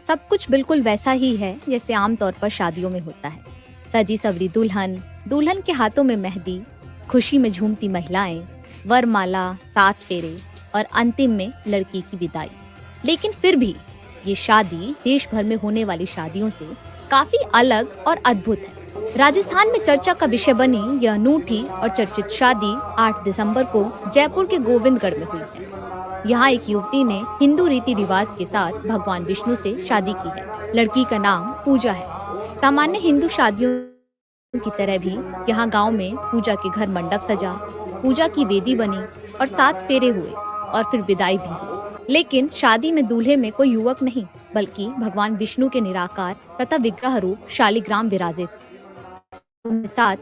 सब कुछ बिल्कुल वैसा ही है जैसे आमतौर पर शादियों में होता है। सजी सवरी दुल्हन, दुल्हन के हाथों में मेहंदी, खुशी में झूमती महिलाएं, वरमाला, 7 फेरे और अंतिम में लड़की की विदाई। लेकिन फिर भी ये शादी देश भर में होने वाली शादियों से काफी अलग और अद्भुत है। राजस्थान में चर्चा का विषय बनी यह अनूठी और चर्चित शादी 8 दिसंबर को जयपुर के गोविंदगढ़ में हुई है। यहाँ एक युवती ने हिंदू रीति रिवाज के साथ भगवान विष्णु से शादी की है। लड़की का नाम पूजा है। सामान्य हिंदू शादियों की तरह भी यहाँ गांव में पूजा के घर मंडप सजा, पूजा की वेदी बनी और 7 फेरे हुए और फिर विदाई भी हुई। लेकिन शादी में दूल्हे में कोई युवक नहीं बल्कि भगवान विष्णु के निराकार तथा विग्रह रूप शालिग्राम विराजे साथ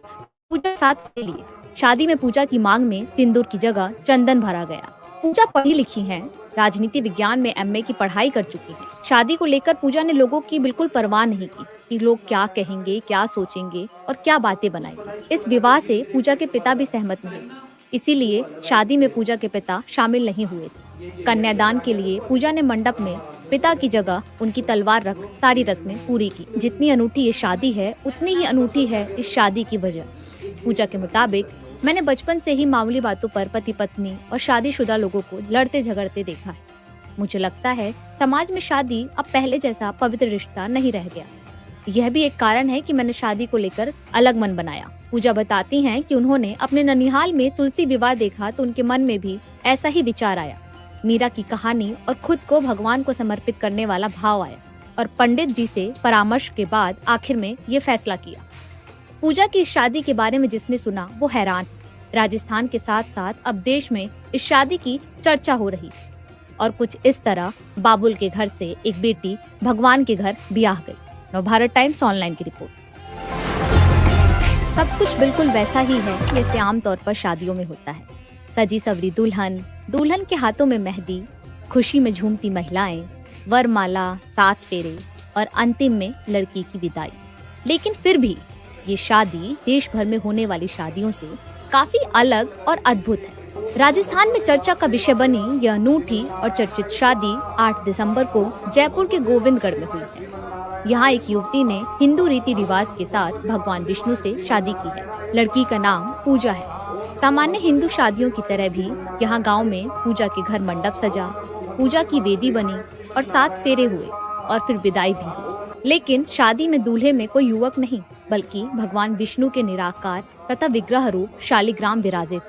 पूजा 7 के लिए। शादी में पूजा की मांग में सिंदूर की जगह चंदन भरा गया। पूजा पढ़ी लिखी है, राजनीति विज्ञान में एमए की पढ़ाई कर चुकी है। शादी को लेकर पूजा ने लोगों की बिल्कुल परवाह नहीं की कि लोग क्या कहेंगे, क्या सोचेंगे और क्या बातें बनाएंगे। इस विवाह से पूजा के पिता भी सहमत नहीं, इसीलिए शादी में पूजा के पिता शामिल नहीं हुए थे। कन्यादान के लिए पूजा ने मंडप में पिता की जगह उनकी तलवार रख सारी रस्में पूरी की। जितनी अनूठी ये शादी है उतनी ही अनूठी है इस शादी की वजह। पूजा के मुताबिक मैंने बचपन से ही मामूली बातों पर पति पत्नी और शादीशुदा लोगों को लड़ते झगड़ते देखा है। मुझे लगता है समाज में शादी अब पहले जैसा पवित्र रिश्ता नहीं रह गया। यह भी एक कारण है कि मैंने शादी को लेकर अलग मन बनाया। पूजा बताती हैं कि उन्होंने अपने ननिहाल में तुलसी विवाह देखा तो उनके मन में भी ऐसा ही विचार आया। मीरा की कहानी और खुद को भगवान को समर्पित करने वाला भाव आया और पंडित जी से परामर्श के बाद आखिर में ये फैसला किया। पूजा की इस शादी के बारे में जिसने सुना वो हैरान। राजस्थान के साथ साथ अब देश में इस शादी की चर्चा हो रही और कुछ इस तरह बाबुल के घर से एक बेटी भगवान के घर ब्याह गई। नवभारत टाइम्स ऑनलाइन की रिपोर्ट। सब कुछ बिल्कुल वैसा ही है जैसे आमतौर पर शादियों में होता है। सजी सवरी दुल्हन, दुल्हन के हाथों में मेहंदी, खुशी में झूमती महिलाएं, वरमाला, 7 फेरे और अंतिम में लड़की की विदाई। लेकिन फिर भी ये शादी देश भर में होने वाली शादियों से काफी अलग और अद्भुत है। राजस्थान में चर्चा का विषय बनी यह अनूठी और चर्चित शादी 8 दिसंबर को जयपुर के गोविंदगढ़ में हुई है। यहाँ एक युवती ने हिंदू रीति रिवाज के साथ भगवान विष्णु से शादी की है। लड़की का नाम पूजा है। सामान्य हिंदू शादियों की तरह भी यहाँ गांव में पूजा के घर मंडप सजा, पूजा की वेदी बनी और 7 फेरे हुए और फिर विदाई भी हुई। लेकिन शादी में दूल्हे में कोई युवक नहीं बल्कि भगवान विष्णु के निराकार तथा विग्रह रूप शालिग्राम विराजे।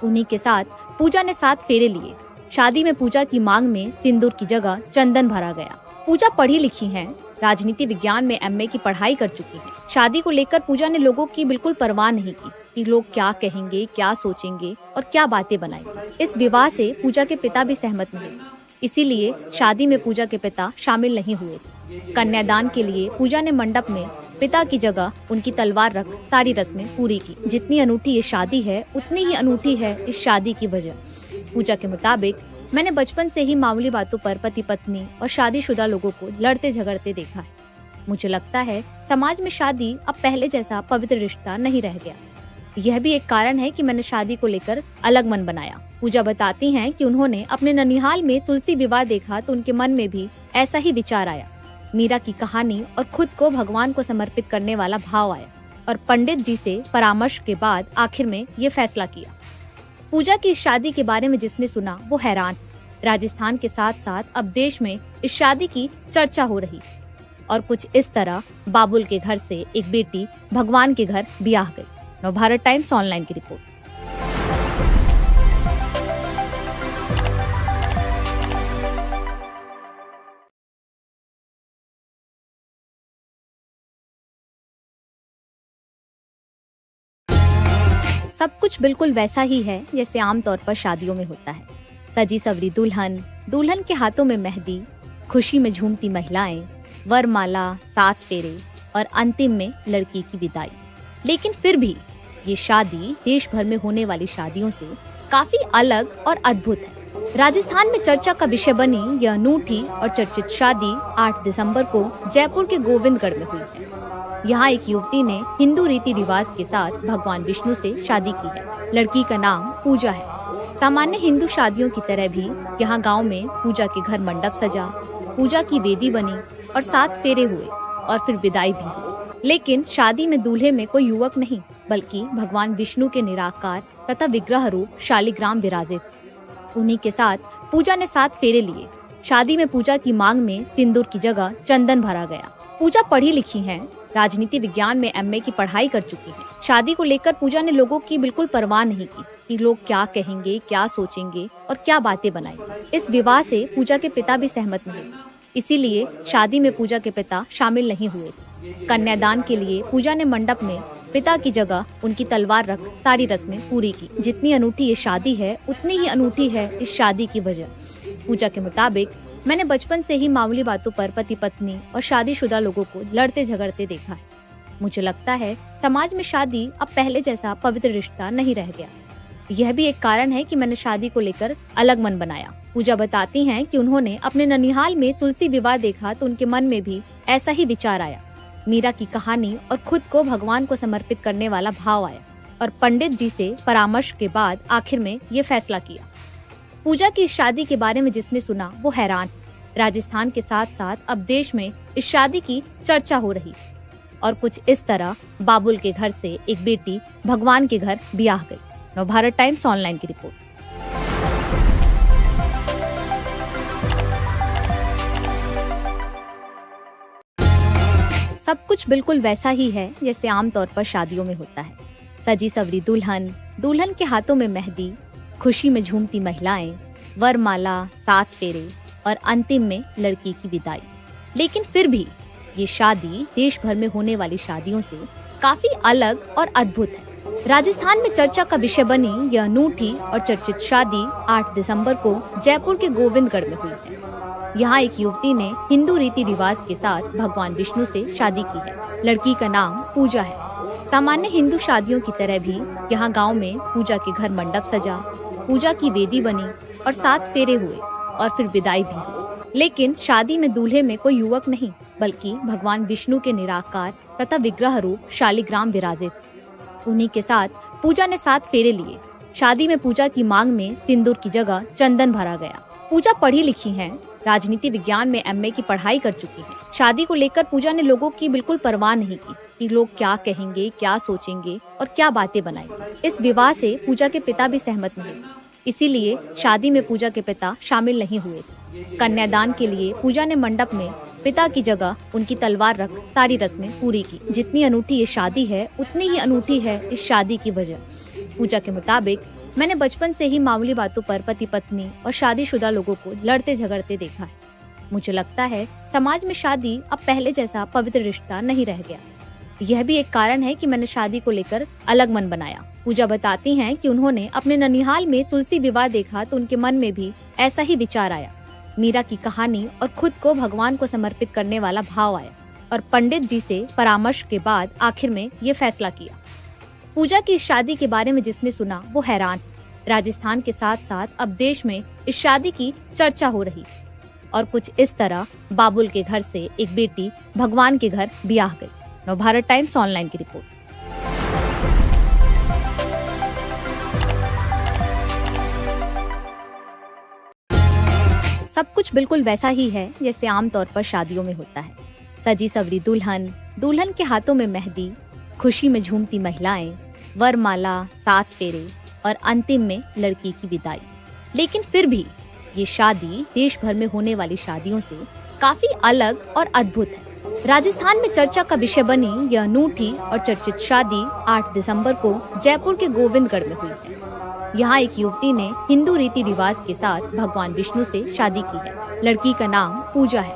उन्हीं के साथ पूजा ने 7 फेरे लिए। शादी में पूजा की मांग में सिंदूर की जगह चंदन भरा गया। पूजा पढ़ी लिखी है, राजनीति विज्ञान में एमए की पढ़ाई कर चुकी है। शादी को लेकर पूजा ने लोगों की बिल्कुल परवाह नहीं की कि लोग क्या कहेंगे, क्या सोचेंगे और क्या बातें बनाएंगे। इस विवाह से पूजा के पिता भी सहमत नहीं, इसीलिए शादी में पूजा के पिता शामिल नहीं हुए थे। कन्यादान के लिए पूजा ने मंडप में पिता की जगह उनकी तलवार रख सारी रस्में पूरी की। जितनी अनूठी ये शादी है उतनी ही अनूठी है इस शादी की वजह। पूजा के मुताबिक मैंने बचपन से ही मामूली बातों पर पति पत्नी और शादीशुदा लोगों को लड़ते झगड़ते देखा है। मुझे लगता है समाज में शादी अब पहले जैसा पवित्र रिश्ता नहीं रह गया। यह भी एक कारण है कि मैंने शादी को लेकर अलग मन बनाया। पूजा बताती हैं कि उन्होंने अपने ननिहाल में तुलसी विवाह देखा तो उनके मन में भी ऐसा ही विचार आया। मीरा की कहानी और खुद को भगवान को समर्पित करने वाला भाव आया और पंडित जी से परामर्श के बाद आखिर में ये फैसला किया। पूजा की इस शादी के बारे में जिसने सुना वो हैरान। राजस्थान के साथ साथ अब देश में इस शादी की चर्चा हो रही और कुछ इस तरह बाबुल के घर से एक बेटी भगवान के घर ब्याह गई। नवभारत टाइम्स ऑनलाइन की रिपोर्ट। सब कुछ बिल्कुल वैसा ही है जैसे आमतौर पर शादियों में होता है। सजी सवरी दुल्हन, दुल्हन के हाथों में मेहंदी, खुशी में झूमती महिलाएं, वरमाला, 7 फेरे और अंतिम में लड़की की विदाई। लेकिन फिर भी ये शादी देश भर में होने वाली शादियों से काफी अलग और अद्भुत है। राजस्थान में चर्चा का विषय बनी यह अनूठी और चर्चित शादी 8 दिसंबर को जयपुर के गोविंदगढ़ में हुई है। यहाँ एक युवती ने हिंदू रीति रिवाज के साथ भगवान विष्णु से शादी की है। लड़की का नाम पूजा है। सामान्य हिंदू शादियों की तरह भी यहाँ गांव में पूजा के घर मंडप सजा, पूजा की वेदी बनी और 7 फेरे हुए और फिर विदाई भी हुई। लेकिन शादी में दूल्हे में कोई युवक नहीं बल्कि भगवान विष्णु के निराकार तथा विग्रह रूप शालिग्राम विराजित। उन्हीं के साथ पूजा ने 7 फेरे लिए। शादी में पूजा की मांग में सिंदूर की जगह चंदन भरा गया। पूजा पढ़ी लिखी है, राजनीति विज्ञान में MA की पढ़ाई कर चुकी है। शादी को लेकर पूजा ने लोगों की बिल्कुल परवाह नहीं की कि लोग क्या कहेंगे, क्या सोचेंगे और क्या बातें बनाएंगे। इस विवाह से पूजा के पिता भी सहमत नहीं, इसीलिए शादी में पूजा के पिता शामिल नहीं हुए। कन्यादान के लिए पूजा ने मंडप में पिता की जगह उनकी तलवार रख सारी रस्में पूरी की। जितनी अनूठी ये शादी है उतनी ही अनूठी है इस शादी की वजह। पूजा के मुताबिक मैंने बचपन से ही मामूली बातों पर पति पत्नी और शादीशुदा लोगों को लड़ते झगड़ते देखा है। मुझे लगता है समाज में शादी अब पहले जैसा पवित्र रिश्ता नहीं रह गया। यह भी एक कारण है कि मैंने शादी को लेकर अलग मन बनाया। पूजा बताती हैं कि उन्होंने अपने ननिहाल में तुलसी विवाह देखा तो उनके मन में भी ऐसा ही विचार आया। मीरा की कहानी और खुद को भगवान को समर्पित करने वाला भाव आया और पंडित जी से परामर्श के बाद आखिर में ये फैसला किया। पूजा की इस शादी के बारे में जिसने सुना वो हैरान। राजस्थान के साथ साथ अब देश में इस शादी की चर्चा हो रही और कुछ इस तरह बाबुल के घर से एक बेटी भगवान के घर ब्याह गई। नवभारत टाइम्स ऑनलाइन की रिपोर्ट। सब कुछ बिल्कुल वैसा ही है जैसे आमतौर पर शादियों में होता है। सजी सवरी दुल्हन, दुल्हन के हाथों में मेहंदी, खुशी में झूमती महिलाएं, वरमाला, 7 फेरे और अंतिम में लड़की की विदाई। लेकिन फिर भी ये शादी देश भर में होने वाली शादियों से काफी अलग और अद्भुत है। राजस्थान में चर्चा का विषय बनी यह अनूठी और चर्चित शादी 8 दिसंबर को जयपुर के गोविंदगढ़ में हुई है। यहाँ एक युवती ने हिंदू रीति रिवाज के साथ भगवान विष्णु से शादी की है। लड़की का नाम पूजा है। सामान्य हिंदू शादियों की तरह भी यहाँ गांव में पूजा के घर मंडप सजा, पूजा की वेदी बनी और 7 फेरे हुए और फिर विदाई भी हुई। लेकिन शादी में दूल्हे में कोई युवक नहीं बल्कि भगवान विष्णु के निराकार तथा विग्रह रूप शालिग्राम विराजित। उन्हीं के साथ पूजा ने 7 फेरे लिए। शादी में पूजा की मांग में सिंदूर की जगह चंदन भरा गया। पूजा पढ़ी लिखी है, राजनीति विज्ञान में MA की पढ़ाई कर चुकी है। शादी को लेकर पूजा ने लोगों की बिल्कुल परवाह नहीं की कि लोग क्या कहेंगे, क्या सोचेंगे और क्या बातें बनाएंगे। इस विवाह से पूजा के पिता भी सहमत नहीं, इसीलिए शादी में पूजा के पिता शामिल नहीं हुए। कन्यादान के लिए पूजा ने मंडप में पिता की जगह उनकी तलवार रख सारी रस्में पूरी की। जितनी अनूठी ये शादी है उतनी ही अनूठी है इस शादी की वजह। पूजा के मुताबिक मैंने बचपन से ही मामूली बातों पर पति पत्नी और शादीशुदा लोगों को लड़ते झगड़ते देखा है। मुझे लगता है समाज में शादी अब पहले जैसा पवित्र रिश्ता नहीं रह गया। यह भी एक कारण है कि मैंने शादी को लेकर अलग मन बनाया। पूजा बताती हैं कि उन्होंने अपने ननिहाल में तुलसी विवाह देखा तो उनके मन में भी ऐसा ही विचार आया। मीरा की कहानी और खुद को भगवान को समर्पित करने वाला भाव आया और पंडित जी से परामर्श के बाद आखिर में ये फैसला किया। पूजा की इस शादी के बारे में जिसने सुना वो हैरान। राजस्थान के साथ साथ अब देश में इस शादी की चर्चा हो रही और कुछ इस तरह बाबुल के घर से एक बेटी भगवान के घर ब्याह गई। नवभारत टाइम्स ऑनलाइन की रिपोर्ट। सब कुछ बिल्कुल वैसा ही है जैसे आमतौर पर शादियों में होता है। सजी सवरी दुल्हन, दुल्हन के हाथों में मेहंदी, खुशी में झूमती महिलाएं, वरमाला, 7 फेरे और अंतिम में लड़की की विदाई। लेकिन फिर भी ये शादी देश भर में होने वाली शादियों से काफी अलग और अद्भुत है। राजस्थान में चर्चा का विषय बनी यह अनूठी और चर्चित शादी 8 दिसंबर को जयपुर के गोविंदगढ़ में हुई है। यहाँ एक युवती ने हिंदू रीति रिवाज के साथ भगवान विष्णु से शादी की है। लड़की का नाम पूजा है।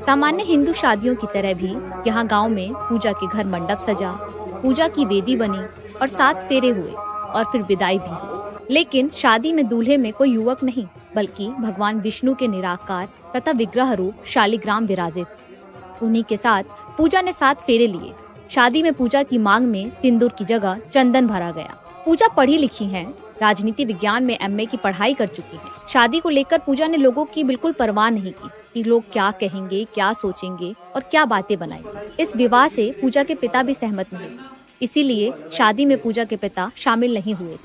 सामान्य हिंदू शादियों की तरह भी यहाँ गांव में पूजा के घर मंडप सजा, पूजा की वेदी बनी और 7 फेरे हुए और फिर विदाई भी हुई। लेकिन शादी में दूल्हे में कोई युवक नहीं बल्कि भगवान विष्णु के निराकार तथा विग्रह रूप शालिग्राम विराजित। उन्हीं के साथ पूजा ने 7 फेरे लिए। शादी में पूजा की मांग में सिंदूर की जगह चंदन भरा गया। पूजा पढ़ी लिखी है, राजनीति विज्ञान में MA की पढ़ाई कर चुकी है। शादी को लेकर पूजा ने लोगों की बिल्कुल परवाह नहीं की कि लोग क्या कहेंगे, क्या सोचेंगे और क्या बातें बनाएंगे। इस विवाह से पूजा के पिता भी सहमत नहीं, इसीलिए शादी में पूजा के पिता शामिल नहीं हुए।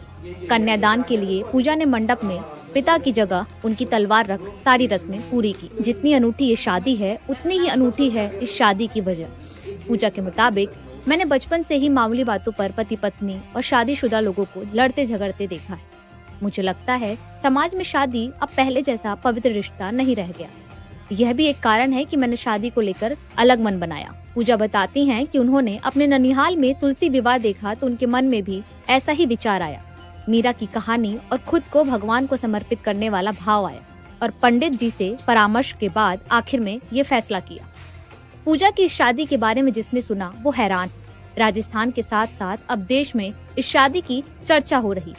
कन्यादान के लिए पूजा ने मंडप में पिता की जगह उनकी तलवार रख सारी रस्में पूरी की। जितनी अनूठी ये शादी है उतनी ही अनूठी है इस शादी की वजह। पूजा के मुताबिक मैंने बचपन से ही मामूली बातों पर पति पत्नी और शादीशुदा लोगों को लड़ते झगड़ते देखा है। मुझे लगता है समाज में शादी अब पहले जैसा पवित्र रिश्ता नहीं रह गया। यह भी एक कारण है कि मैंने शादी को लेकर अलग मन बनाया। पूजा बताती हैं कि उन्होंने अपने ननिहाल में तुलसी विवाह देखा तो उनके मन में भी ऐसा ही विचार आया। मीरा की कहानी और खुद को भगवान को समर्पित करने वाला भाव आया और पंडित जी से परामर्श के बाद आखिर में ये फैसला किया। पूजा की इस शादी के बारे में जिसने सुना वो हैरान। राजस्थान के साथ साथ अब देश में इस शादी की चर्चा हो रही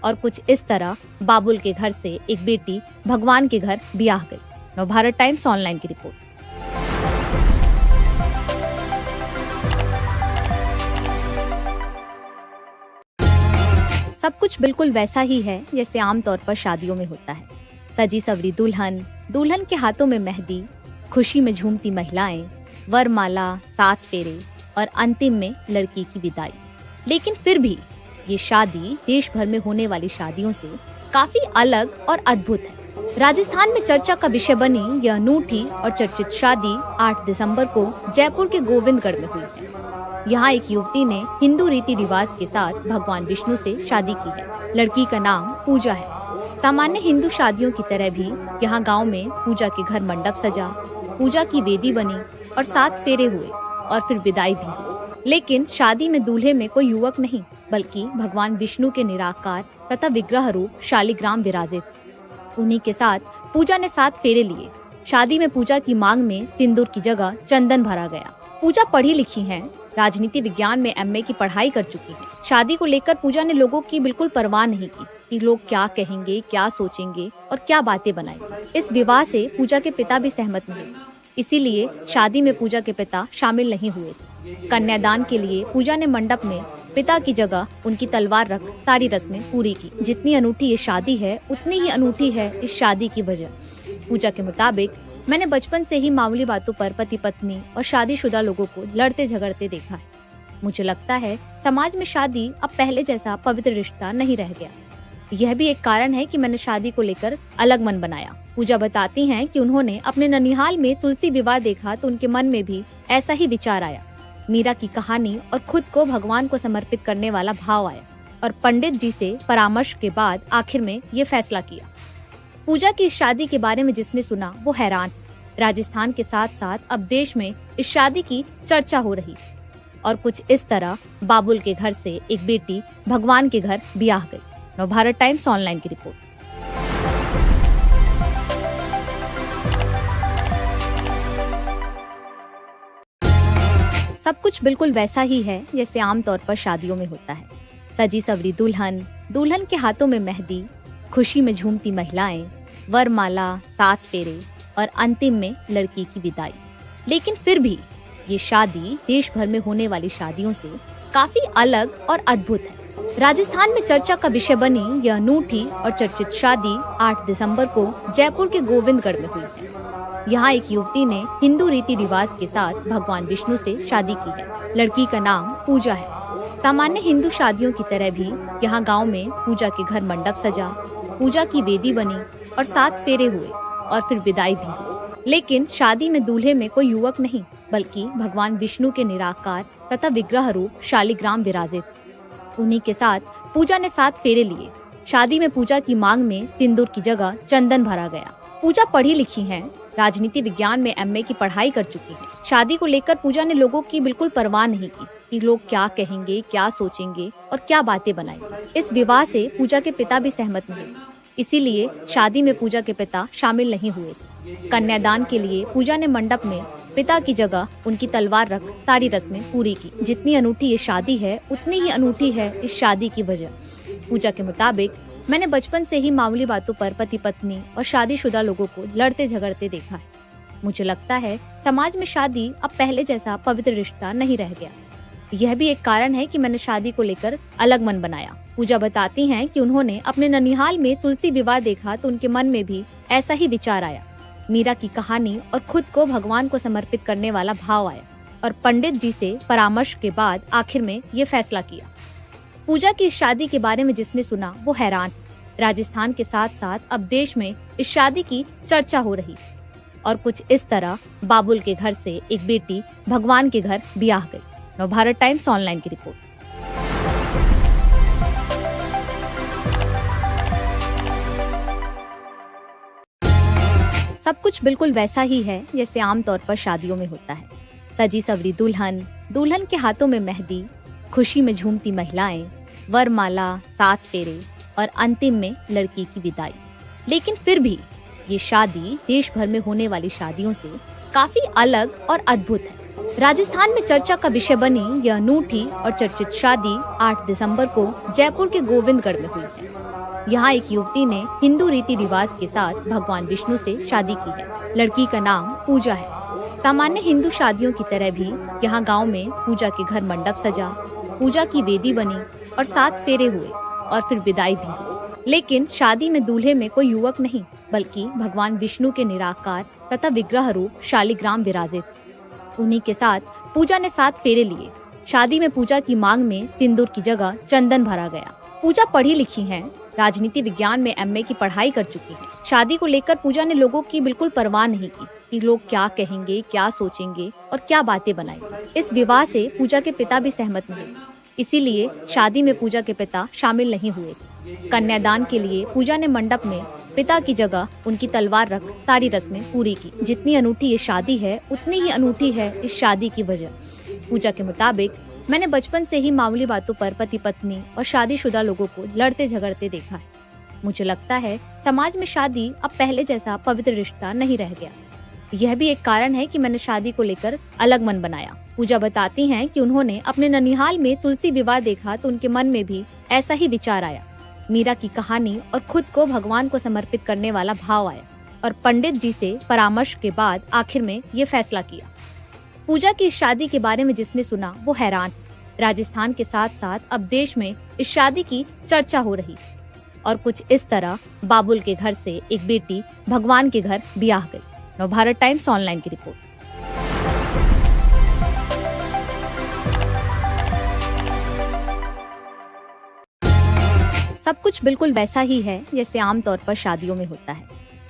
और कुछ इस तरह बाबुल के घर से एक बेटी भगवान के घर ब्याह गई। नवभारत टाइम्स ऑनलाइन की रिपोर्ट। सब कुछ बिल्कुल वैसा ही है जैसे आमतौर पर शादियों में होता है। सजी सवरी दुल्हन, दुल्हन के हाथों में मेहंदी, खुशी में झूमती महिलाएं, वरमाला, 7 फेरे और अंतिम में लड़की की विदाई। लेकिन फिर भी ये शादी देश भर में होने वाली शादियों से काफी अलग और अद्भुत है। राजस्थान में चर्चा का विषय बनी यह अनूठी और चर्चित शादी 8 दिसंबर को जयपुर के गोविंदगढ़ में हुई है। यहाँ एक युवती ने हिंदू रीति रिवाज के साथ भगवान विष्णु से शादी की है। लड़की का नाम पूजा है। सामान्य हिंदू शादियों की तरह भी यहाँ गांव में पूजा के घर मंडप सजा, पूजा की वेदी बनी और 7 फेरे हुए और फिर विदाई भी हुई। लेकिन शादी में दूल्हे में कोई युवक नहीं बल्कि भगवान विष्णु के निराकार तथा विग्रह रूप शालिग्राम विराजित। उन्हीं के साथ पूजा ने 7 फेरे लिए। शादी में पूजा की मांग में सिंदूर की जगह चंदन भरा गया। पूजा पढ़ी लिखी है, राजनीति विज्ञान में MA की पढ़ाई कर चुकी है। शादी को लेकर पूजा ने लोगों की बिल्कुल परवाह नहीं की कि लोग क्या कहेंगे, क्या सोचेंगे और क्या बातें बनाएंगे। इस विवाह से पूजा के पिता भी सहमत नहीं, इसीलिए शादी में पूजा के पिता शामिल नहीं हुए थे। कन्यादान के लिए पूजा ने मंडप में पिता की जगह उनकी तलवार रख सारी रस्में पूरी की। जितनी अनूठी ये शादी है उतनी ही अनूठी है इस शादी की वजह। पूजा के मुताबिक मैंने बचपन से ही मामूली बातों पर पति पत्नी और शादीशुदा लोगों को लड़ते झगड़ते देखा है। मुझे लगता है समाज में शादी अब पहले जैसा पवित्र रिश्ता नहीं रह गया। यह भी एक कारण है कि मैंने शादी को लेकर अलग मन बनाया। पूजा बताती हैं कि उन्होंने अपने ननिहाल में तुलसी विवाह देखा तो उनके मन में भी ऐसा ही विचार आया। मीरा की कहानी और खुद को भगवान को समर्पित करने वाला भाव आया और पंडित जी से परामर्श के बाद आखिर में ये फैसला किया। पूजा की इस शादी के बारे में जिसने सुना वो हैरान। राजस्थान के साथ साथ अब देश में इस शादी की चर्चा हो रही और कुछ इस तरह बाबुल के घर से एक बेटी भगवान के घर ब्याह गई। नवभारत टाइम्स ऑनलाइन की रिपोर्ट। सब कुछ बिल्कुल वैसा ही है जैसे आमतौर पर शादियों में होता है। सजी सवरी दुल्हन, दुल्हन के हाथों में मेहंदी, खुशी में झूमती महिलाएं, वरमाला, 7 फेरे और अंतिम में लड़की की विदाई। लेकिन फिर भी ये शादी देश भर में होने वाली शादियों से काफी अलग और अद्भुत है। राजस्थान में चर्चा का विषय बनी यह अनूठी और चर्चित शादी 8 दिसंबर को जयपुर के गोविंदगढ़ में हुई है। यहाँ एक युवती ने हिंदू रीति रिवाज के साथ भगवान विष्णु से शादी की है। लड़की का नाम पूजा है। सामान्य हिंदू शादियों की तरह भी यहाँ गांव में पूजा के घर मंडप सजा, पूजा की वेदी बनी और 7 फेरे हुए और फिर विदाई भी हुई। लेकिन शादी में दूल्हे में कोई युवक नहीं बल्कि भगवान विष्णु के निराकार तथा विग्रह रूप शालिग्राम विराजित। उन्हीं के साथ पूजा ने 7 फेरे लिए। शादी में पूजा की मांग में सिंदूर की जगह चंदन भरा गया। पूजा पढ़ी लिखी है, राजनीति विज्ञान में MA की पढ़ाई कर चुकी है। शादी को लेकर पूजा ने लोगों की बिल्कुल परवाह नहीं की कि लोग क्या कहेंगे, क्या सोचेंगे और क्या बातें बनाएंगे। इस विवाह से पूजा के पिता भी सहमत नहीं, इसीलिए शादी में पूजा के पिता शामिल नहीं हुए थे। कन्यादान के लिए पूजा ने मंडप में पिता की जगह उनकी तलवार रख सारी रस्में पूरी की। जितनी अनूठी ये शादी है उतनी ही अनूठी है इस शादी की वजह। पूजा के मुताबिक मैंने बचपन से ही मामूली बातों पर पति पत्नी और शादीशुदा लोगों को लड़ते झगड़ते देखा है। मुझे लगता है समाज में शादी अब पहले जैसा पवित्र रिश्ता नहीं रह गया। यह भी एक कारण है कि मैंने शादी को लेकर अलग मन बनाया। पूजा बताती हैं कि उन्होंने अपने ननिहाल में तुलसी विवाह देखा तो उनके मन में भी ऐसा ही विचार आया। मीरा की कहानी और खुद को भगवान को समर्पित करने वाला भाव आया और पंडित जी से परामर्श के बाद आखिर में ये फैसला किया। पूजा की इस शादी के बारे में जिसने सुना वो हैरान। राजस्थान के साथ साथ अब देश में इस शादी की चर्चा हो रही और कुछ इस तरह बाबुल के घर से एक बेटी भगवान के घर ब्याह गई। नवभारत टाइम्स ऑनलाइन की रिपोर्ट। सब कुछ बिल्कुल वैसा ही है जैसे आमतौर पर शादियों में होता है। सजी सवरी दुल्हन, दुल्हन के हाथों में मेहंदी, खुशी में झूमती महिलाएं, वरमाला, 7 फेरे और अंतिम में लड़की की विदाई। लेकिन फिर भी ये शादी देश भर में होने वाली शादियों से काफी अलग और अद्भुत है। राजस्थान में चर्चा का विषय बनी यह अनूठी और चर्चित शादी 8 दिसंबर को जयपुर के गोविंदगढ़ में हुई है। यहाँ एक युवती ने हिंदू रीति रिवाज के साथ भगवान विष्णु से शादी की है। लड़की का नाम पूजा है। सामान्य हिंदू शादियों की तरह भी यहाँ गांव में पूजा के घर मंडप सजा, पूजा की वेदी बनी और 7 फेरे हुए और फिर विदाई भी हुई। लेकिन शादी में दूल्हे में कोई युवक नहीं बल्कि भगवान विष्णु के निराकार तथा विग्रह रूप शालिग्राम विराजित। उन्हीं के साथ पूजा ने 7 फेरे लिए। शादी में पूजा की मांग में सिंदूर की जगह चंदन भरा गया। पूजा पढ़ी लिखी है, राजनीति विज्ञान में MA की पढ़ाई कर चुकी है। शादी को लेकर पूजा ने लोगों की बिल्कुल परवाह नहीं की कि लोग क्या कहेंगे, क्या सोचेंगे और क्या बातें बनाएंगे। इस विवाह से पूजा के पिता भी सहमत नहीं, इसीलिए शादी में पूजा के पिता शामिल नहीं हुए। कन्यादान के लिए पूजा ने मंडप में पिता की जगह उनकी तलवार रख सारी रस्में पूरी की। जितनी अनूठी ये शादी है उतनी ही अनूठी है इस शादी की वजह। पूजा के मुताबिक मैंने बचपन से ही मामूली बातों पर पति पत्नी और शादीशुदा लोगों को लड़ते झगड़ते देखा है। मुझे लगता है समाज में शादी अब पहले जैसा पवित्र रिश्ता नहीं रह गया। यह भी एक कारण है कि मैंने शादी को लेकर अलग मन बनाया। पूजा बताती हैं कि उन्होंने अपने ननिहाल में तुलसी विवाह देखा तो उनके मन में भी ऐसा ही विचार आया। मीरा की कहानी और खुद को भगवान को समर्पित करने वाला भाव आया और पंडित जी से परामर्श के बाद आखिर में ये फैसला किया। पूजा की इस शादी के बारे में जिसने सुना वो हैरान। राजस्थान के साथ साथ अब देश में इस शादी की चर्चा हो रही और कुछ इस तरह बाबुल के घर से एक बेटी भगवान के घर ब्याह गई। नवभारत टाइम्स ऑनलाइन की रिपोर्ट। सब कुछ बिल्कुल वैसा ही है जैसे आमतौर पर शादियों में होता है।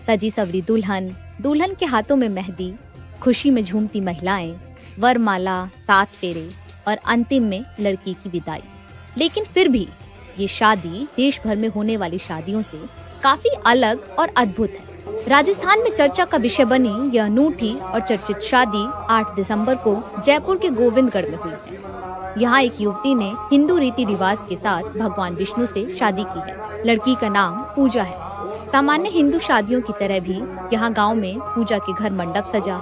सजी सवरी दुल्हन, दुल्हन के हाथों में मेहंदी, खुशी में झूमती महिलाएं, वरमाला, 7 फेरे और अंतिम में लड़की की विदाई। लेकिन फिर भी ये शादी देश भर में होने वाली शादियों से काफी अलग और अद्भुत है। राजस्थान में चर्चा का विषय बनी यह अनूठी और चर्चित शादी 8 दिसंबर को जयपुर के गोविंदगढ़ में हुई है। यहाँ एक युवती ने हिंदू रीति रिवाज के साथ भगवान विष्णु से शादी की है। लड़की का नाम पूजा है। सामान्य हिंदू शादियों की तरह भी यहाँ गांव में पूजा के घर मंडप सजा,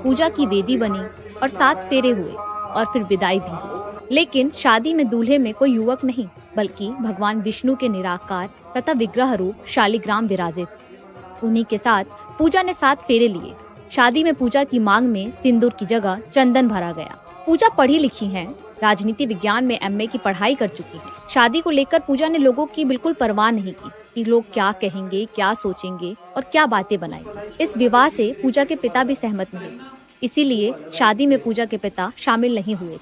पूजा की वेदी बनी और 7 फेरे हुए और फिर विदाई भी हुई। लेकिन शादी में दूल्हे में कोई युवक नहीं बल्कि भगवान विष्णु के निराकार तथा विग्रह रूप शालिग्राम विराजित। उन्हीं के साथ पूजा ने 7 फेरे लिए। शादी में पूजा की मांग में सिंदूर की जगह चंदन भरा गया। पूजा पढ़ी लिखी है, राजनीति विज्ञान में MA की पढ़ाई कर चुकी है। शादी को लेकर पूजा ने लोगों की बिल्कुल परवाह नहीं की कि लोग क्या कहेंगे, क्या सोचेंगे और क्या बातें बनाएंगे। इस विवाह से पूजा के पिता भी सहमत नहीं, इसीलिए शादी में पूजा के पिता शामिल नहीं हुए।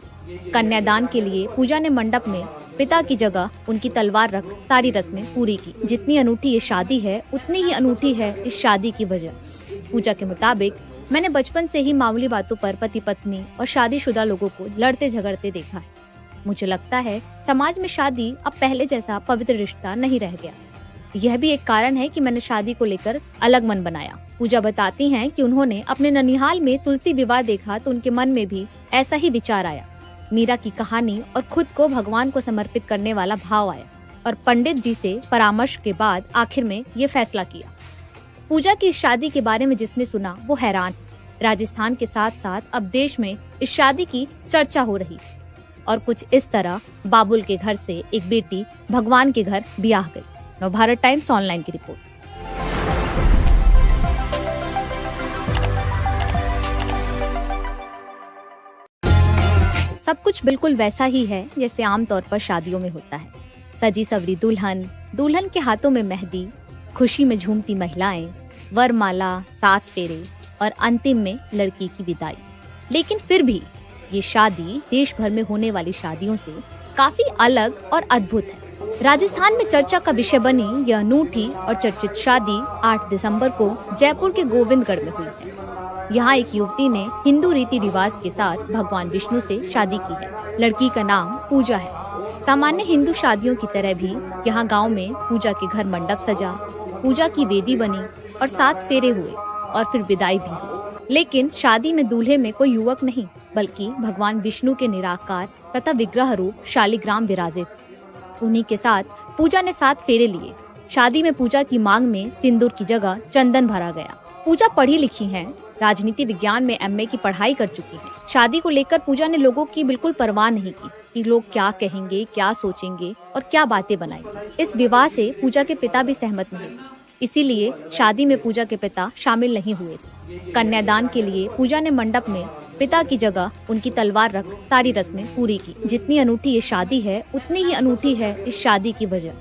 कन्यादान के लिए पूजा ने मंडप में पिता की जगह उनकी तलवार रख सारी रस्में पूरी की। जितनी अनूठी ये शादी है उतनी ही अनूठी है इस शादी की वजह। पूजा के मुताबिक मैंने बचपन से ही मामूली बातों पर पति पत्नी और शादीशुदा लोगों को लड़ते झगड़ते देखा है। मुझे लगता है समाज में शादी अब पहले जैसा पवित्र रिश्ता नहीं रह गया। यह भी एक कारण है कि मैंने शादी को लेकर अलग मन बनाया। पूजा बताती हैं कि उन्होंने अपने ननिहाल में तुलसी विवाह देखा तो उनके मन में भी ऐसा ही विचार आया। मीरा की कहानी और खुद को भगवान को समर्पित करने वाला भाव आया और पंडित जी से परामर्श के बाद आखिर में ये फैसला किया। पूजा की इस शादी के बारे में जिसने सुना वो हैरान। राजस्थान के साथ साथ अब देश में इस शादी की चर्चा हो रही और कुछ इस तरह बाबुल के घर से एक बेटी भगवान के घर ब्याह गई। नवभारत टाइम्स ऑनलाइन की रिपोर्ट। सब कुछ बिल्कुल वैसा ही है जैसे आमतौर पर शादियों में होता है। सजी सवरी दुल्हन, दुल्हन के हाथों में मेहंदी, खुशी में झूमती महिलाएं, वरमाला, 7 फेरे और अंतिम में लड़की की विदाई। लेकिन फिर भी ये शादी देश भर में होने वाली शादियों से काफी अलग और अद्भुत है। राजस्थान में चर्चा का विषय बनी यह अनूठी और चर्चित शादी 8 दिसंबर को जयपुर के गोविंदगढ़ में हुई है। यहाँ एक युवती ने हिंदू रीति रिवाज के साथ भगवान विष्णु से शादी की है। लड़की का नाम पूजा है। सामान्य हिंदू शादियों की तरह भी यहाँ गांव में पूजा के घर मंडप सजा, पूजा की वेदी बनी और 7 फेरे हुए और फिर विदाई भी हुई। लेकिन शादी में दूल्हे में कोई युवक नहीं बल्कि भगवान विष्णु के निराकार तथा विग्रह रूप शालिग्राम विराजित। उन्हीं के साथ पूजा ने 7 फेरे लिए। शादी में पूजा की मांग में सिंदूर की जगह चंदन भरा गया। पूजा पढ़ी लिखी है, राजनीति विज्ञान में MA की पढ़ाई कर चुकी है। शादी को लेकर पूजा ने लोगों की बिल्कुल परवाह नहीं की कि लोग क्या कहेंगे, क्या सोचेंगे और क्या बातें बनाएंगे। इस विवाह से पूजा के पिता भी सहमत नहीं, इसीलिए शादी में पूजा के पिता शामिल नहीं हुए थे। कन्यादान के लिए पूजा ने मंडप में पिता की जगह उनकी तलवार रख सारी रस्में पूरी की। जितनी अनूठी ये शादी है उतनी ही अनूठी है इस शादी की वजह।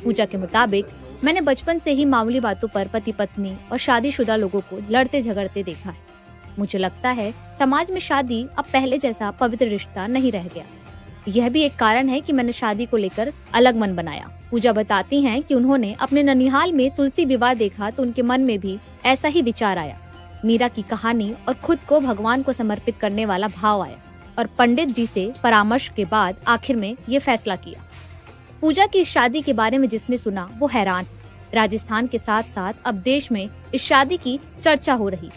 पूजा के मुताबिक मैंने बचपन से ही मामूली बातों पर पति पत्नी और शादीशुदा लोगों को लड़ते झगड़ते देखा है। मुझे लगता है समाज में शादी अब पहले जैसा पवित्र रिश्ता नहीं रह गया। यह भी एक कारण है कि मैंने शादी को लेकर अलग मन बनाया। पूजा बताती हैं कि उन्होंने अपने ननिहाल में तुलसी विवाह देखा तो उनके मन में भी ऐसा ही विचार आया। मीरा की कहानी और खुद को भगवान को समर्पित करने वाला भाव आया और पंडित जी से परामर्श के बाद आखिर में ये फैसला किया। पूजा की इस शादी के बारे में जिसने सुना वो हैरान। राजस्थान के साथ साथ अब देश में इस शादी की चर्चा हो रही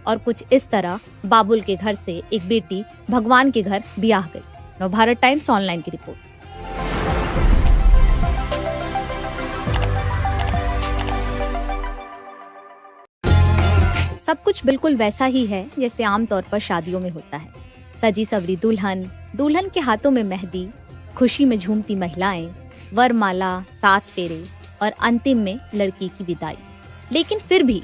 और कुछ इस तरह बाबुल के घर से एक बेटी भगवान के घर ब्याह गई। नवभारत टाइम्स ऑनलाइन की रिपोर्ट। सब कुछ बिल्कुल वैसा ही है जैसे आमतौर पर शादियों में होता है। सजी सवरी दुल्हन, दुल्हन के हाथों में मेहंदी, खुशी में झूमती महिलाएं, वरमाला, 7 फेरे और अंतिम में लड़की की विदाई। लेकिन फिर भी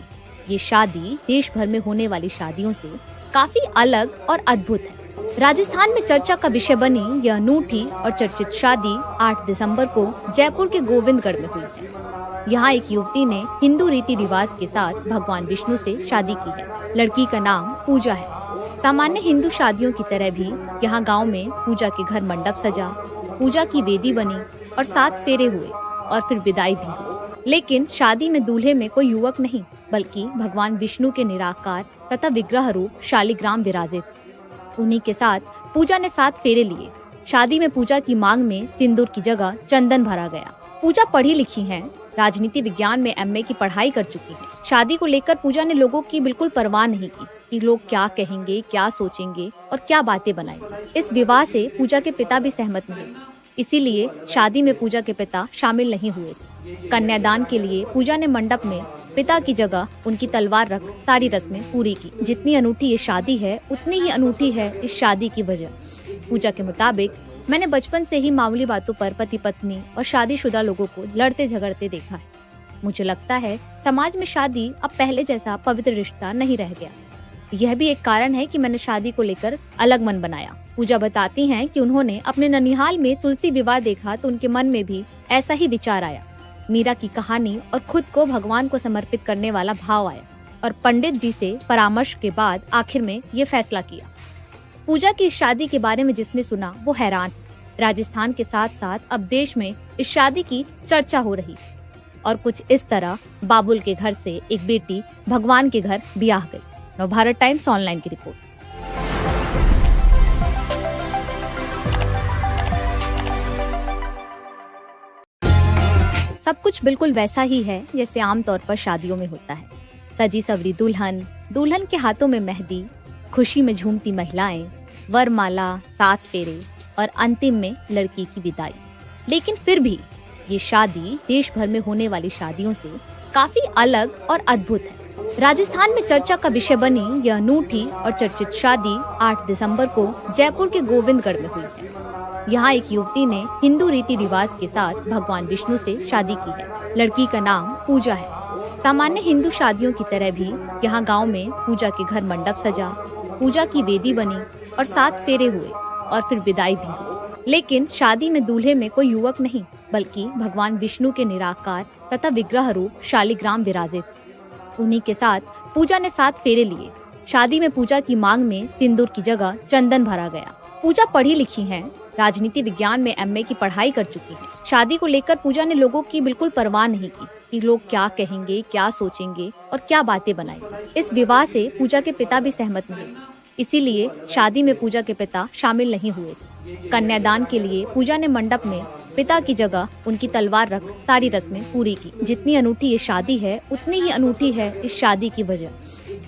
ये शादी देश भर में होने वाली शादियों से काफी अलग और अद्भुत है। राजस्थान में चर्चा का विषय बनी यह अनूठी और चर्चित शादी 8 दिसंबर को जयपुर के गोविंदगढ़ में हुई है। यहाँ एक युवती ने हिंदू रीति रिवाज के साथ भगवान विष्णु से शादी की है। लड़की का नाम पूजा है। सामान्य हिंदू शादियों की तरह भी यहाँ गांव में पूजा के घर मंडप सजा, पूजा की वेदी बनी और 7 फेरे हुए और फिर विदाई भी हुई। लेकिन शादी में दूल्हे में कोई युवक नहीं बल्कि भगवान विष्णु के निराकार तथा विग्रह रूप शालिग्राम विराजित। उन्हीं के साथ पूजा ने 7 फेरे लिए। शादी में पूजा की मांग में सिंदूर की जगह चंदन भरा गया। पूजा पढ़ी लिखी है, राजनीति विज्ञान में MA की पढ़ाई कर चुकी है। शादी को लेकर पूजा ने लोगों की बिल्कुल परवाह नहीं की कि लोग क्या कहेंगे, क्या सोचेंगे और क्या बातें बनाएंगे। इस विवाह से पूजा के पिता भी सहमत नहीं, इसीलिए शादी में पूजा के पिता शामिल नहीं हुए थे। कन्यादान के लिए पूजा ने मंडप में पिता की जगह उनकी तलवार रख सारी रस्में पूरी की। जितनी अनूठी ये शादी है उतनी ही अनूठी है इस शादी की वजह। पूजा के मुताबिक मैंने बचपन से ही मामूली बातों पर पति पत्नी और शादीशुदा लोगों को लड़ते झगड़ते देखा है। मुझे लगता है समाज में शादी अब पहले जैसा पवित्र रिश्ता नहीं रह गया। यह भी एक कारण है कि मैंने शादी को लेकर अलग मन बनाया। पूजा बताती हैं कि उन्होंने अपने ननिहाल में तुलसी विवाह देखा तो उनके मन में भी ऐसा ही विचार आया। मीरा की कहानी और खुद को भगवान को समर्पित करने वाला भाव आया और पंडित जी से परामर्श के बाद आखिर में ये फैसला किया। पूजा की इस शादी के बारे में जिसने सुना वो हैरान। राजस्थान के साथ साथ अब देश में इस शादी की चर्चा हो रही और कुछ इस तरह बाबुल के घर से एक बेटी भगवान के घर ब्याह गई। नवभारत टाइम्स ऑनलाइन की रिपोर्ट। सब कुछ बिल्कुल वैसा ही है जैसे आमतौर पर शादियों में होता है। सजी सवरी दुल्हन, दुल्हन के हाथों में मेहंदी, खुशी में झूमती महिलाएं, वरमाला, 7 फेरे और अंतिम में लड़की की विदाई। लेकिन फिर भी ये शादी देश भर में होने वाली शादियों से काफी अलग और अद्भुत है। राजस्थान में चर्चा का विषय बनी यह अनूठी और चर्चित शादी 8 दिसंबर को जयपुर के गोविंदगढ़ में हुई है। यहाँ एक युवती ने हिंदू रीति रिवाज के साथ भगवान विष्णु से शादी की है। लड़की का नाम पूजा है। सामान्य हिंदू शादियों की तरह भी यहाँ गांव में पूजा के घर मंडप सजा, पूजा की वेदी बनी और 7 फेरे हुए और फिर विदाई भी हुई। लेकिन शादी में दूल्हे में कोई युवक नहीं बल्कि भगवान विष्णु के निराकार तथा विग्रह रूप शालिग्राम विराजित। उन्हीं के साथ पूजा ने 7 फेरे लिए। शादी में पूजा की मांग में सिंदूर की जगह चंदन भरा गया। पूजा पढ़ी लिखी है, राजनीति विज्ञान में एमए की पढ़ाई कर चुकी हैं। शादी को लेकर पूजा ने लोगों की बिल्कुल परवाह नहीं की कि लोग क्या कहेंगे, क्या सोचेंगे और क्या बातें बनाएंगे। इस विवाह से पूजा के पिता भी सहमत नहीं, इसीलिए शादी में पूजा के पिता शामिल नहीं हुए थे। कन्यादान के लिए पूजा ने मंडप में पिता की जगह उनकी तलवार रख सारी रस्में पूरी की। जितनी अनूठी ये शादी है, उतनी ही अनूठी है इस शादी की वजह।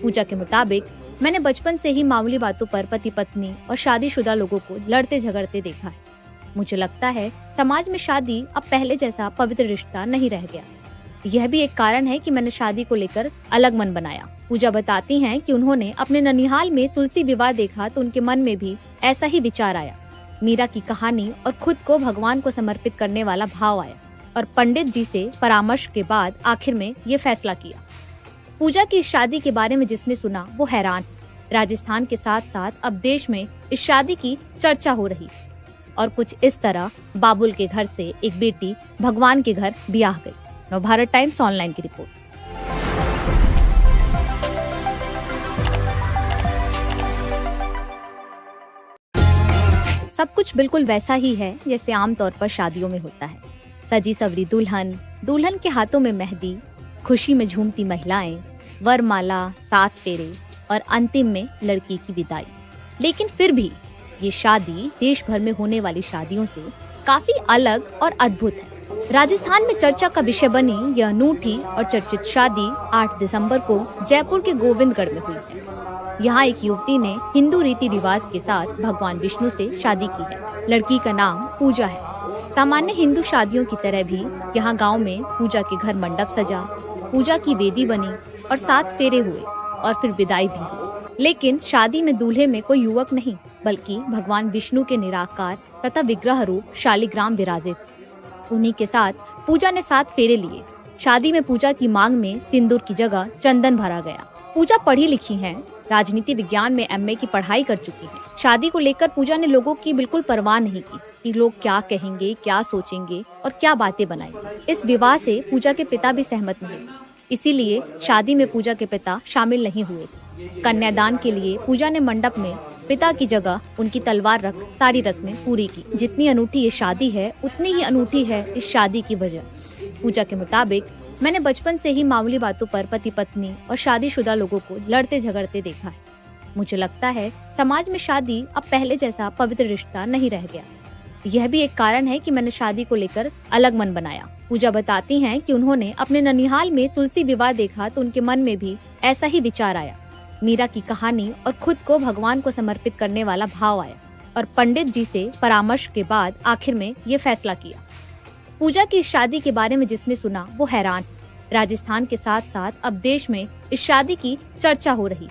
पूजा के मुताबिक, मैंने बचपन से ही मामूली बातों पर पति पत्नी और शादीशुदा लोगों को लड़ते झगड़ते देखा है। मुझे लगता है समाज में शादी अब पहले जैसा पवित्र रिश्ता नहीं रह गया। यह भी एक कारण है कि मैंने शादी को लेकर अलग मन बनाया। पूजा बताती हैं कि उन्होंने अपने ननिहाल में तुलसी विवाह देखा तो उनके मन में भी ऐसा ही विचार आया। मीरा की कहानी और खुद को भगवान को समर्पित करने वाला भाव आया और पंडित जी से परामर्श के बाद आखिर में ये फैसला किया। पूजा की इस शादी के बारे में जिसने सुना वो हैरान। राजस्थान के साथ साथ अब देश में इस शादी की चर्चा हो रही और कुछ इस तरह बाबुल के घर से एक बेटी भगवान के घर ब्याह गई। नवभारत टाइम्स ऑनलाइन की रिपोर्ट। सब कुछ बिल्कुल वैसा ही है जैसे आमतौर पर शादियों में होता है। सजी सवरी दुल्हन, दुल्हन के हाथों में मेहंदी, खुशी में झूमती महिलाएं, वरमाला, 7 फेरे और अंतिम में लड़की की विदाई। लेकिन फिर भी ये शादी देश भर में होने वाली शादियों से काफी अलग और अद्भुत है। राजस्थान में चर्चा का विषय बनी यह अनूठी और चर्चित शादी 8 दिसंबर को जयपुर के गोविंदगढ़ में हुई है। यहाँ एक युवती ने हिंदू रीति रिवाज के साथ भगवान विष्णु से शादी की है। लड़की का नाम पूजा है। सामान्य हिंदू शादियों की तरह भी यहाँ गांव में पूजा के घर मंडप सजा, पूजा की वेदी बनी और 7 फेरे हुए और फिर विदाई भी हुई। लेकिन शादी में दूल्हे में कोई युवक नहीं बल्कि भगवान विष्णु के निराकार तथा विग्रह रूप शालिग्राम विराजित। उन्हीं के साथ पूजा ने 7 फेरे लिए। शादी में पूजा की मांग में सिंदूर की जगह चंदन भरा गया। पूजा पढ़ी लिखी है, राजनीति विज्ञान में एमए की पढ़ाई कर चुकी है। शादी को लेकर पूजा ने लोगों की बिल्कुल परवाह नहीं की कि लोग क्या कहेंगे, क्या सोचेंगे और क्या बातें बनाएंगे। इस विवाह से पूजा के पिता भी सहमत नहीं, इसीलिए शादी में पूजा के पिता शामिल नहीं हुए थे। कन्यादान के लिए पूजा ने मंडप में पिता की जगह उनकी तलवार रख सारी रस्में पूरी की। जितनी अनूठी ये शादी है, उतनी ही अनूठी है इस शादी की वजह। पूजा के मुताबिक, मैंने बचपन से ही मामूली बातों पर पति पत्नी और शादीशुदा लोगों को लड़ते झगड़ते देखा है। मुझे लगता है समाज में शादी अब पहले जैसा पवित्र रिश्ता नहीं रह गया। यह भी एक कारण है कि मैंने शादी को लेकर अलग मन बनाया। पूजा बताती हैं कि उन्होंने अपने ननिहाल में तुलसी विवाह देखा तो उनके मन में भी ऐसा ही विचार आया। मीरा की कहानी और खुद को भगवान को समर्पित करने वाला भाव आया और पंडित जी से परामर्श के बाद आखिर में ये फैसला किया। पूजा की इस शादी के बारे में जिसने सुना वो हैरान। राजस्थान के साथ साथ अब देश में इस शादी की चर्चा हो रही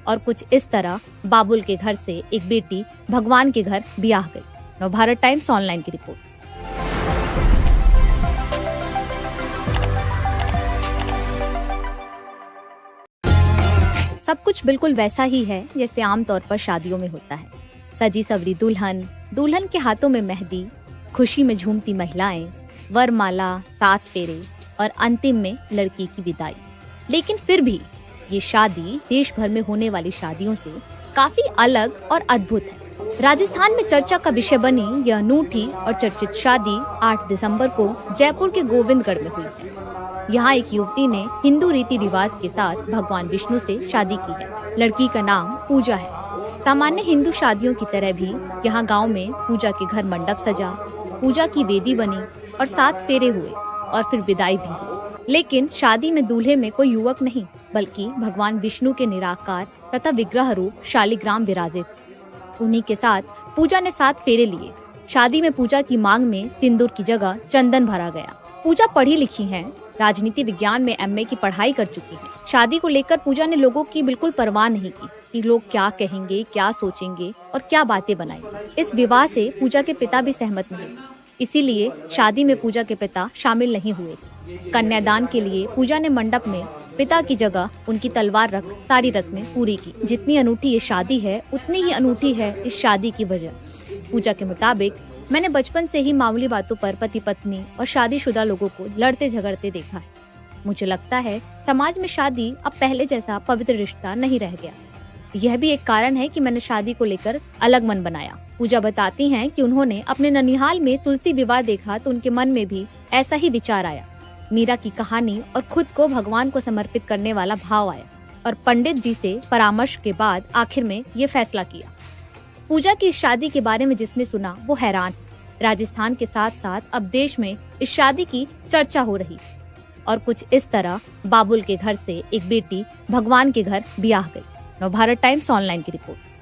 और कुछ इस तरह बाबुल के घर से एक बेटी भगवान के घर ब्याह गई। नवभारत टाइम्स ऑनलाइन की रिपोर्ट। सब कुछ बिल्कुल वैसा ही है जैसे आमतौर पर शादियों में होता है। सजी सवरी दुल्हन, दुल्हन के हाथों में मेहंदी, खुशी में झूमती महिलाएं, वरमाला, 7 फेरे और अंतिम में लड़की की विदाई। लेकिन फिर भी ये शादी देश भर में होने वाली शादियों से काफी अलग और अद्भुत है। राजस्थान में चर्चा का विषय बनी यह अनूठी और चर्चित शादी 8 दिसंबर को जयपुर के गोविंदगढ़ में हुई है। यहाँ एक युवती ने हिंदू रीति रिवाज के साथ भगवान विष्णु से शादी की है। लड़की का नाम पूजा है। सामान्य हिंदू शादियों की तरह भी यहाँ गांव में पूजा के घर मंडप सजा, पूजा की वेदी बनी और 7 फेरे हुए और फिर विदाई भी हुई। लेकिन शादी में दूल्हे में कोई युवक नहीं बल्कि भगवान विष्णु के निराकार तथा विग्रह रूप शालिग्राम विराजित। उन्हीं के साथ पूजा ने 7 फेरे लिए। शादी में पूजा की मांग में सिंदूर की जगह चंदन भरा गया। पूजा पढ़ी लिखी है, राजनीति विज्ञान में एमए की पढ़ाई कर चुकी है। शादी को लेकर पूजा ने लोगों की बिल्कुल परवाह नहीं की कि लोग क्या कहेंगे, क्या सोचेंगे और क्या बातें बनाएंगे। इस विवाह से पूजा के पिता भी सहमत नहीं, इसीलिए शादी में पूजा के पिता शामिल नहीं हुए। कन्यादान के लिए पूजा ने मंडप में पिता की जगह उनकी तलवार रख सारी रस्में पूरी की। जितनी अनूठी ये शादी है, उतनी ही अनूठी है इस शादी की वजह। पूजा के मुताबिक, मैंने बचपन से ही मामूली बातों पर पति पत्नी और शादीशुदा लोगों को लड़ते झगड़ते देखा है। मुझे लगता है समाज में शादी अब पहले जैसा पवित्र रिश्ता नहीं रह गया। यह भी एक कारण है कि मैंने शादी को लेकर अलग मन बनाया। पूजा बताती हैं कि उन्होंने अपने ननिहाल में तुलसी विवाह देखा तो उनके मन में भी ऐसा ही विचार आया। मीरा की कहानी और खुद को भगवान को समर्पित करने वाला भाव आया और पंडित जी से परामर्श के बाद आखिर में ये फैसला किया। पूजा की इस शादी के बारे में जिसने सुना वो हैरान। राजस्थान के साथ साथ अब देश में इस शादी की चर्चा हो रही और कुछ इस तरह बाबुल के घर से एक बेटी भगवान के घर ब्याह गई। नवभारत टाइम्स ऑनलाइन की रिपोर्ट।